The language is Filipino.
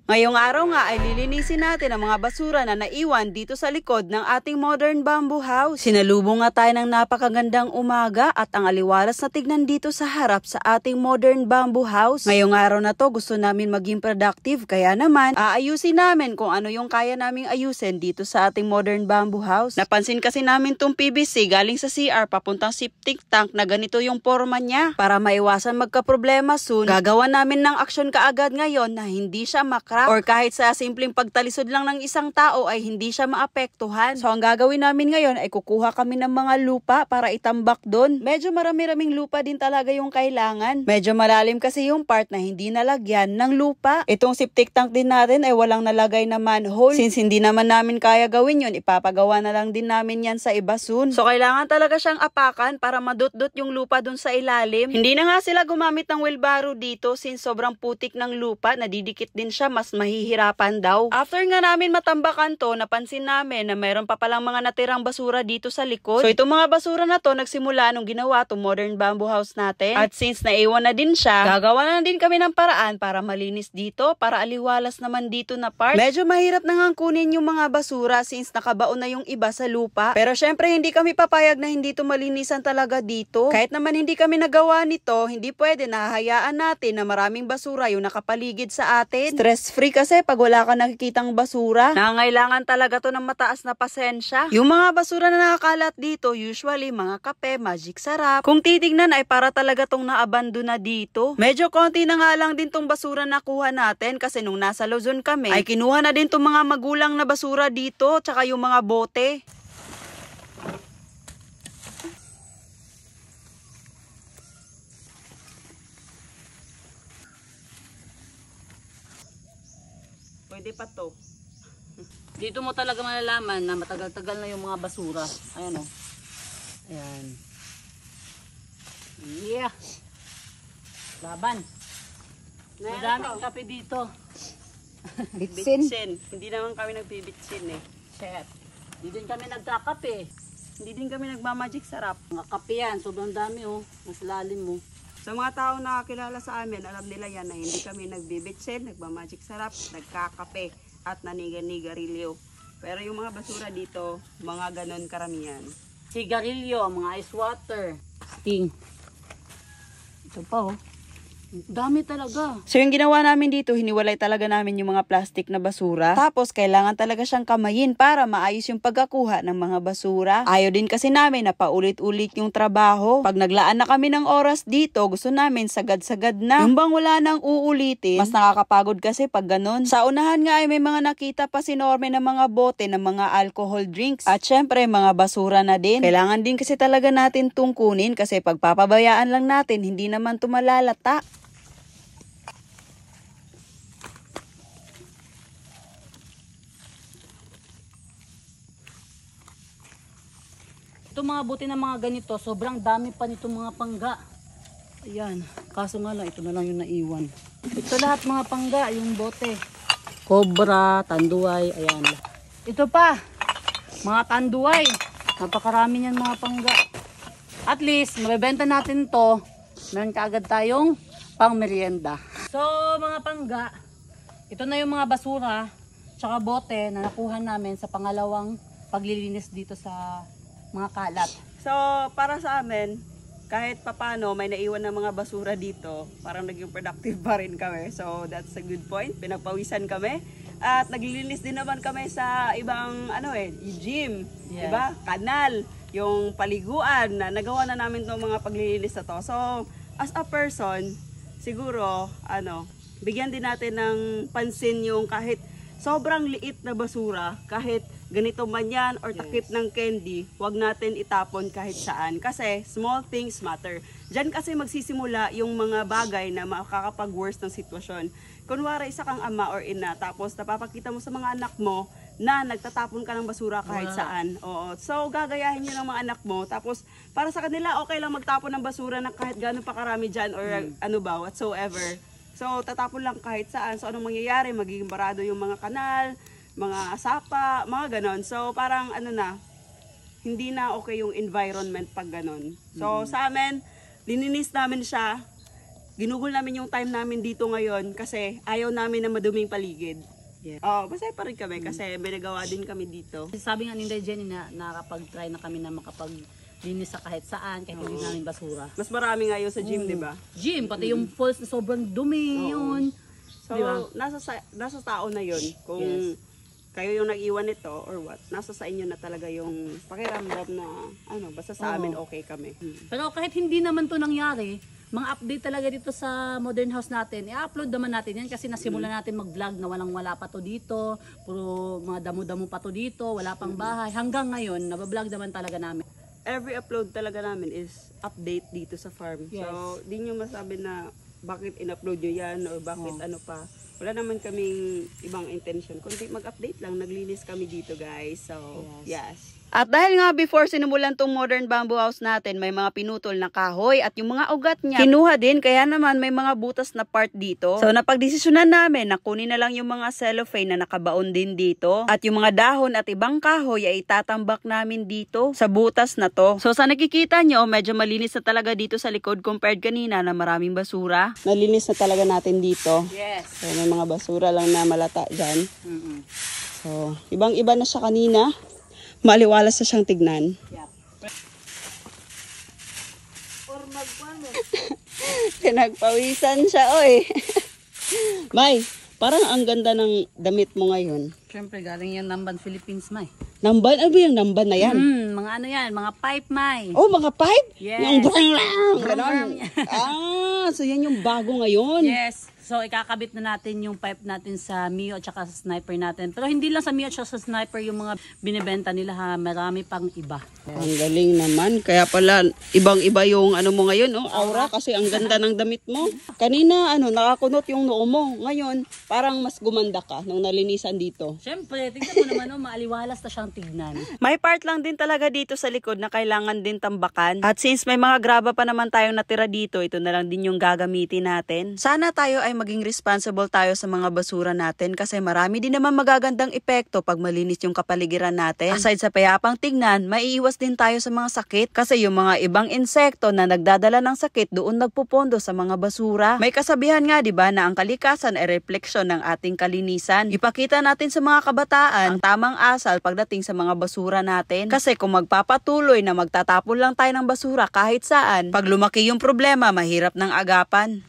Ngayong araw nga ay lilinisin natin ang mga basura na naiwan dito sa likod ng ating modern bamboo house. Sinalubong nga tayo ng napakagandang umaga at ang aliwalas na tignan dito sa harap sa ating modern bamboo house. Ngayong araw na to gusto namin maging productive kaya naman aayusin namin kung ano yung kaya naming ayusin dito sa ating modern bamboo house. Napansin kasi namin tong PVC galing sa CR papuntang septic tank na ganito yung forma niya. Para maiwasan magka-problema soon, gagawa namin ng aksyon kaagad ngayon na hindi siya makra or kahit sa simpleng pagtalisod lang ng isang tao ay hindi siya maapektuhan. So ang gagawin namin ngayon ay kukuha kami ng mga lupa para itambak doon. Medyo marami-raming lupa din talaga yung kailangan. Medyo malalim kasi yung part na hindi nalagyan ng lupa. Itong septic tank din natin ay walang nalagay na manhole. Since hindi naman namin kaya gawin yun, ipapagawa na lang din namin yan sa iba soon. So kailangan talaga siyang apakan para madot-dot yung lupa doon sa ilalim. Hindi na nga sila gumamit ng wheelbarrow dito since sobrang putik ng lupa, nadidikit din siya, mas mahihirapan daw. After nga namin matambakan to, napansin namin na mayroon pa palang mga natirang basura dito sa likod. So itong mga basura na to nagsimula nung ginawa to modern bamboo house natin. At since naiwan na din siya, gagawa na din kami ng paraan para malinis dito, para aliwalas naman dito na part. Medyo mahirap na nga kunin yung mga basura since nakabaon na yung iba sa lupa. Pero syempre hindi kami papayag na hindi to malinisan talaga dito. Kahit naman hindi kami nagawa nito, hindi pwede na hayaan natin na maraming basura yung nakapaligid sa atin. Stress-free kasi pag wala ka nakikitang basura. Nangangailangan talaga to ng mataas na pasensya. Yung mga basura na nakakalat dito, usually mga kape, magic sarap. Kung titignan ay para talaga tong naabandon na dito. Medyo konti na nga lang din tong basura na kuha natin kasi nung nasa Luzon kami, ay kinuha na din tong mga magulang na basura dito, tsaka yung mga bote. Pwede pa to. Dito mo talaga malalaman na matagal-tagal na yung mga basura. Ayan o. Ayan. Yeah. Laban. Madaming kape dito. Bitsin. Hindi naman kami nagbibitsin eh. Shit. Hindi din kami nagkakape. Hindi din kami nagmamagic sarap. Mga kape yan. Sobrang dami oh. Mas lalim mo. Sa mga tao na kilala sa amin, alam nila yan na hindi kami nagbibitsin, nagmamagic sarap, nagkakape at naniganigarilyo. Pero yung mga basura dito, mga ganon karamihan. Sigarilyo, mga ice water. Sting. Ito pa oh. Dami talaga. So yung ginawa namin dito, hiniwalay talaga namin yung mga plastic na basura. Tapos kailangan talaga siyang kamayin para maayos yung pagkakuha ng mga basura. Ayaw din kasi namin na paulit-ulit yung trabaho. Pag naglaan na kami ng oras dito, gusto namin sagad-sagad na. Yung bang wala nang uulitin, mas nakakapagod kasi pag ganun. Sa unahan nga ay may mga nakita pa si Norme ng mga bote ng mga alcohol drinks. At syempre mga basura na din. Kailangan din kasi talaga natin tungkunin kasi pagpapabayaan lang natin, hindi naman tumalalata. Ito mga buti na mga ganito, sobrang dami pa nito mga pangga. Ayan, kaso nga lang, ito na lang yung naiwan. Ito lahat mga pangga, yung bote. Cobra, tanduay, ayan. Ito pa, mga tanduay. Napakarami niyan mga pangga. At least, mabibenta natin to, meron kaagad tayong pang merienda. So mga pangga, ito na yung mga basura, tsaka bote na nakuha namin sa pangalawang paglilinis dito sa mga kalat. So, para sa amin, kahit papano may naiwan ng mga basura dito, parang naging productive pa rin kami. So, that's a good point. Pinagpawisan kami. At naglilinis din naman kami sa ibang, gym, Yes. diba? Kanal, yung paliguan, na nagawa na namin itong mga paglilinis na to. So, as a person, siguro, bigyan din natin ng pansin yung kahit sobrang liit na basura, kahit ganito man yan or takip ng candy, wag natin itapon kahit saan. Kasi small things matter. Diyan kasi magsisimula yung mga bagay na makakapag-worse ng sitwasyon. Kunwari isa kang ama or ina, tapos napapakita mo sa mga anak mo na nagtatapon ka ng basura kahit saan. Oo. So gagayahin nyo ng mga anak mo. Tapos para sa kanila okay lang magtapon ng basura na kahit gano'n pa karami dyan or whatsoever. So tatapon lang kahit saan. So anong mangyayari? Magiging barado yung mga kanal, mga sapa, mga ganon. So parang hindi na okay yung environment pag ganon. So sa amin, lininis namin siya. ginugol namin yung time namin dito ngayon kasi ayaw namin na maduming paligid. Yeah. Masaya pa rin kami kasi may nagawa din kami dito. Sabi nga ni Inday Jenny na nakakapag-try na kami na makapag-linis sa kahit saan, kahit hindi namin basura. Mas marami nga yun sa gym, di ba? Gym, pati yung falls na sobrang dumi yun. So, Diba? nasa tao na yun. Kung kayo yung nag-iwan nito or what, nasa sa inyo na talaga yung pakiramdam na basta sa amin okay kami. Pero kahit hindi naman to nangyari, mga update talaga dito sa modern house natin, i-upload naman natin yan kasi nasimulan natin mag-vlog na wala pa to dito, puro mga damo-damo pa to dito, wala pang bahay. Hanggang ngayon, nabablog naman talaga namin. Every upload talaga namin is update dito sa farm. Yes. So, di nyo masabi na bakit in-upload nyo yan or bakit ano pa. Wala naman kaming ibang intention. Kundi mag-update lang, naglinis kami dito guys. So, yes. At dahil nga before sinimulan tong modern bamboo house natin, may mga pinutol na kahoy at yung mga ugat niya kinuha din, kaya naman may mga butas na part dito. So napagdesisyonan namin na kunin na lang yung mga cellophane na nakabaon din dito at yung mga dahon at ibang kahoy ay itatambak namin dito sa butas na to. So sa nakikita nyo, medyo malinis na talaga dito sa likod compared kanina na maraming basura. Nalinis na talaga natin dito. Yes. So, may mga basura lang na malata dyan. So, ibang-iba na siya kanina. Maliwalas na siyang tignan. Pinagpawisan siya, oy. May, parang ang ganda ng damit mo ngayon. Siyempre, galing yan Namban, Philippines, May. Namban? Ano ba yung namban na yan? Mga ano yan, mga pipe, May. Oh, mga pipe? Yes. Yung brang-lang! Brang-lang. So yan yung bago ngayon. Yes. So, ikakabit na natin yung pipe natin sa Mio at saka sa sniper natin. Pero hindi lang sa Mio at saka sa sniper yung mga binibenta nila ha. Marami pang iba. Ang galing naman. Kaya pala, ibang-iba yung ano mo ngayon, oh, aura, kasi ang ganda ng damit mo. Kanina, nakakunot yung noo mo. Ngayon, parang mas gumanda ka nung nalinisan dito. Siyempre, tignan mo naman, maaliwalas na siyang tignan. May part lang din talaga dito sa likod na kailangan din tambakan. At since may mga graba pa naman tayong natira dito, ito na lang din yung gagamitin natin. Sana tayo ay maging responsible tayo sa mga basura natin kasi marami din naman magagandang epekto pag malinis yung kapaligiran natin. Aside sa payapang tignan, maiiwas din tayo sa mga sakit kasi yung mga ibang insekto na nagdadala ng sakit doon nagpupondo sa mga basura. May kasabihan nga 'di ba na ang kalikasan ay refleksyon ng ating kalinisan. Ipakita natin sa mga kabataan ang tamang asal pagdating sa mga basura natin. Kasi kung magpapatuloy na magtatapon lang tayo ng basura kahit saan, pag lumaki yung problema, mahirap ng agapan.